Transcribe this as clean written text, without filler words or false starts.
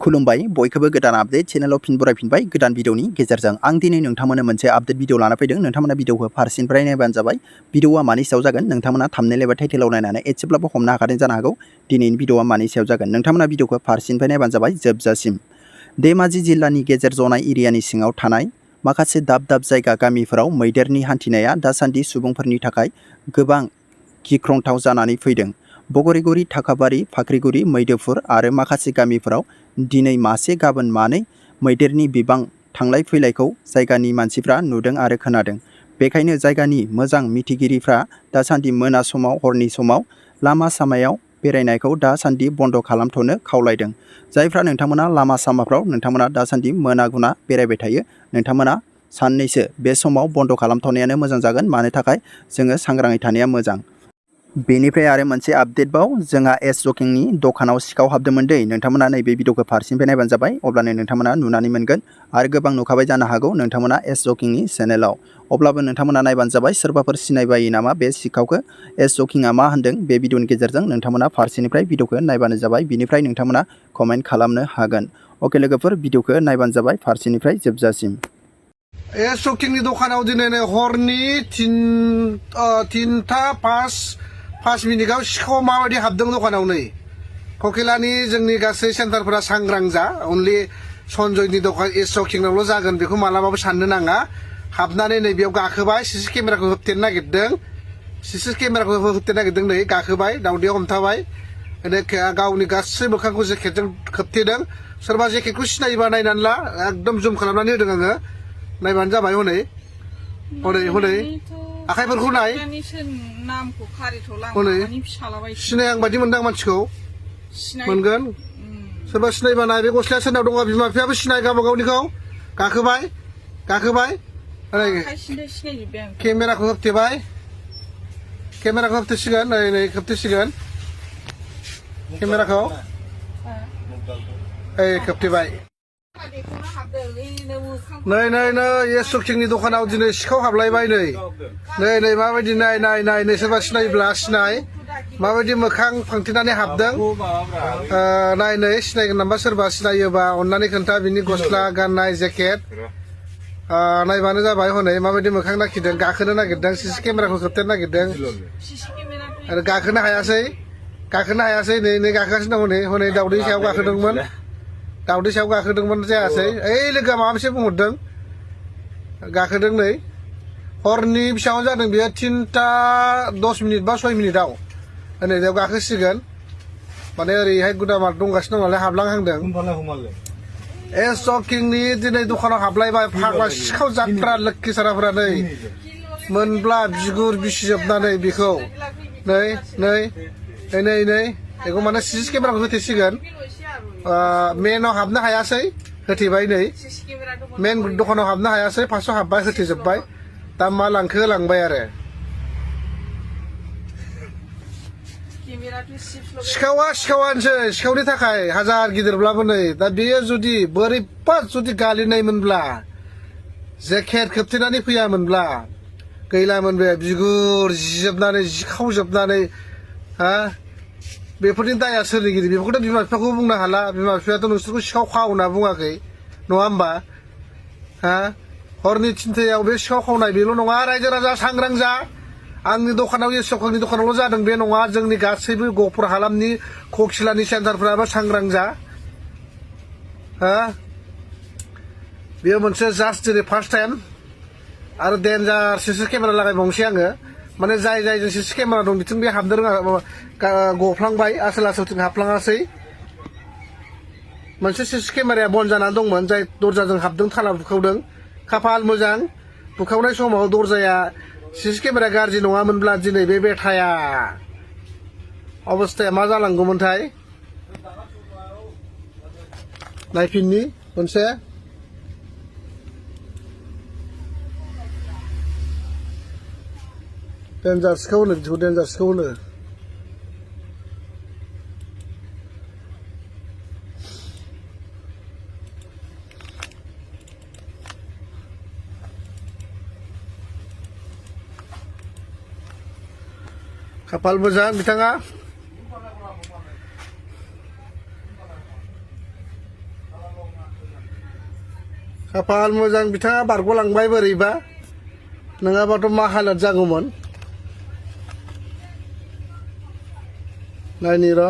खुलुमबाय बयखौबो गोदान आपडेट चेनेलाव फिन बरायफिनबाय गोदान भिडिअनि गेजेरजों आं दिनै नोंथांमोननो मोनसे आपडेट भिडिअ लाना फैदों। नोंथांमोना भिडिअखौ फारसेनिफ्राय नायबानो जाबाय। भिडिअआ मानि सायाव जागोन नोंथांमोना थाम्बनेल एबा टाइटेलाव नायनानै एसेब्लाबो हमनो हाखादों जानो हागौ दिनैनि भिडिअआ मानि सायाव जागोन। नोंथांमोना भिडिअखौ फारसेनिफ्राय नायबानो जाबाय जोबजासिम। धेमाजि जिल्लानि गेजेर जनाय एरियानि सिङाव थानाय माखासे दाब दाब जायगा गामिफोराव मैदेरनि हान्थिनाया दासान्दि सुबुंफोरनि थाखाय गोबां गिख्रंथाव जानानै फैदों। बगरिगुरि, थाखाबारि, फाख्रिगुरि, मैदोफुर आरो माखासे गामिफोराव दिनै मासे गाबोन मानै मैदेरनि बिबां थांलाय फैलायखौ जायगानि मानसिफ्रा नुदों आरो खोनादों। बेखायनो जायगानि मोजां मिथिगिरिफ्रा दासान्दि मोना समाव हरनि समाव लामा सामायाव बेरायनायखौ दासान्दि बन्द' खालामथ'नो खावलायदों। जायफ्रा नोंथांमोना लामा सामाफ्राव नोंथांमोना दासान्दि मोना गुना बेरायबाय थायो नोंथांमोना साननैसो बे समाव बन्द' खालामथ'नायानो मोजां जागोन। मानो थाखाय जोङो सांग्राङै थानाया मोजां। बेनिफ्राय आरो मोनसे आपडेट बाव जोंहा एस जकिंनि दखानाव सिखाव हाबदोंमोन दै। नोंथांमोना नैबे भिडिअखौ फारसेनिफ्राय नायबानो जाबाय अब्लानो नोंथांमोना नुनानै मोनगोन आरो गोबां नुखाबाय जानो हागौ नोंथांमोना एस जकिंनि चेनेलाव। अब्लाबो नोंथांमोना नायबानो जाबाय सोरबाफोर सिनायबायो नामा बे सिखावखौ एस जकिंआ मा होनदों बे भिडिअनि गेजेरजों नोंथांमोना फारसेनिफ्राय भिडिअखौ नायबानो जाबाय। बिनिफ्राय नोंथांमोना कमेन्ट खालामनो हागोन। अके लोगोफोर भिडिअखौ नायबानो जाबाय फारसेनिफ्राय जोबजासिम। एस जकिंनि दखानाव दिनै हरनि तिनथा पास मिनिटआव सिखाव माबायदि हाबदों दखानाव नै ककिलानि जोंनि गासै सेन्टारफोरा सांग्रां जा। अनलि सन्जयनि दखान एस जकिंनावल' जागोन बेखौ मालाबाबो साननो नाङा। हाबनानै नै बेयाव गाखोबाय सिसि केमेराखौ होबथेनो नागिरदों। सिसि केमेराखौ होबथेनो नागिरदों नै गाखोबाय दावदैयाव हमथाबाय गावनि गासै मोखांखौ जेकेटजों खोबथेदों। सोरबा जेकेटखौ सिनायोबा नायनानै ला एकदम जुम खालामनानै होदों आङो नायबानो जाबाय। हनै हनै हनै आखाइफोरखौ नाय हनै सिनाय आं बायदि मोनदां मानसिखौ मोनगोन। सोरबा सिनायबा नाय बे गस्लाया सोरनाव दङ बिमा बिफायाबो सिनाय गावबा गावनिखौ गाखोबाय गाखोबाय केमेराखौ होबथेबाय केमेराखौ होबथेसिगोन नै नै खोबथेसिगोन केमेराखौ खोबथेबाय। नै नै नै एस जकिंनि दखानाव दिनै सिखाव हाबलायबाय नै नै नै माबायदि नाय नाय नाय नै सोरबा सिनायोब्ला सिनाय माबायदि मोखां फांथेनानै हाबदों नाय नै सिनायगोन नामा सोरबा सिनायोबा अननानै खोन्था बिनि गस्ला गाननाय जेकेट नायबानो जाबाय। हनै माबायदि मोखां नाखिदों गाखोनो नागिरदों सिसि केमेराखौ खोबथेनो नागिरदों आरो गाखोनो हायासै नै नै गाखोगासिनो दं। हनै हनै दावदै सायाव गाखोदोंमोन जायासै। ओइ लोगोआ माबा मोनसे बुंहरदों गाखोदों नै हरनि बेसेबां जादों बेयो 3:10 मिनिट बा 6 मिनिटआव नै बेयाव गाखोसिगोन माने ओरैहाय गुदामा दंगासिनो दं नालाय हाबलांहांदों। एस जकिंनि दिनै दखानाव हाबलायबाय फाग्ला सिखाव जात्रा लोक्षि साराफोरा नै मोनब्ला बिगुर बिसिजोबनानै बेखौ नै नै नै नै बेखौ माने सिसि केमेराखौ होथेसिगोन। मेनाव हाबनो हायासै होथेबाय नै मेन दखानाव हाबनो हायासै फार्स्टआव हाबबाय होथेजोब्बाय दा मा लांखो लांबाय आरो सिखावानोसै सिखावनि थाखाय हाजार गिदिरब्लाबो नै दा बेयो जुदि बोरैबा जुदि गालिनायमोनब्ला जेकेट खोबथेनानै फैयामोनब्ला गैलामोन बे बिगुर जिजोबनानै जिखावजोबनानै बेफोरनि दाया सोरनिगिरि बेफोरखौथ' बिमा बिफाखौ बुंनो हाला। बिमा बिफायाथ' नोंसोरखौ सिखाव खाव होनना बुङाखै नङा होमबा हरनि 3टायाव बे सिखाव खावनाय बेल' नङा। रायजो राजा सांग्रां जा। आंनि दखानाव एस जकिंनि दखानावल' जादों बे नङा जोंनि गासैबो गहपुर हालामनि ककिलानि सेन्टारफ्राबो सांग्रां जा। बेयो मोनसे जास्ट दिनै फार्स्ट टाइम आरो डेन्जार सिसि केमेरा लागायबावनोसै आङो माने जाय जायजों सिसि केमेरा दं बिथिं बे हाबनो रोङा गफ्लांबाय आसोल आसोलथिं हाबफ्लाङासै। मोनसे सिसि केमेराया बन्द जानानै दंमोन जाय दरजाजों हाबदों थाला बुखावदों खाफाल मोजां बुखावनाय समाव दरजाया सिसि केमेरा गाज्रि नङामोनब्ला दिनै बे बेथाया अबस्थाया मा जालांगौमोनथाय नायफिननि मोनसे डेन्जार सिखाव होनो बिदिखौ डेन्जार सिखाव होनो। खाफाल मोजां बिथाङा खाफाल मोजां बिथाङा बारग'लांबाय बोरैबा नङाबाथ' मा हालोद जागौमोन नायनि र'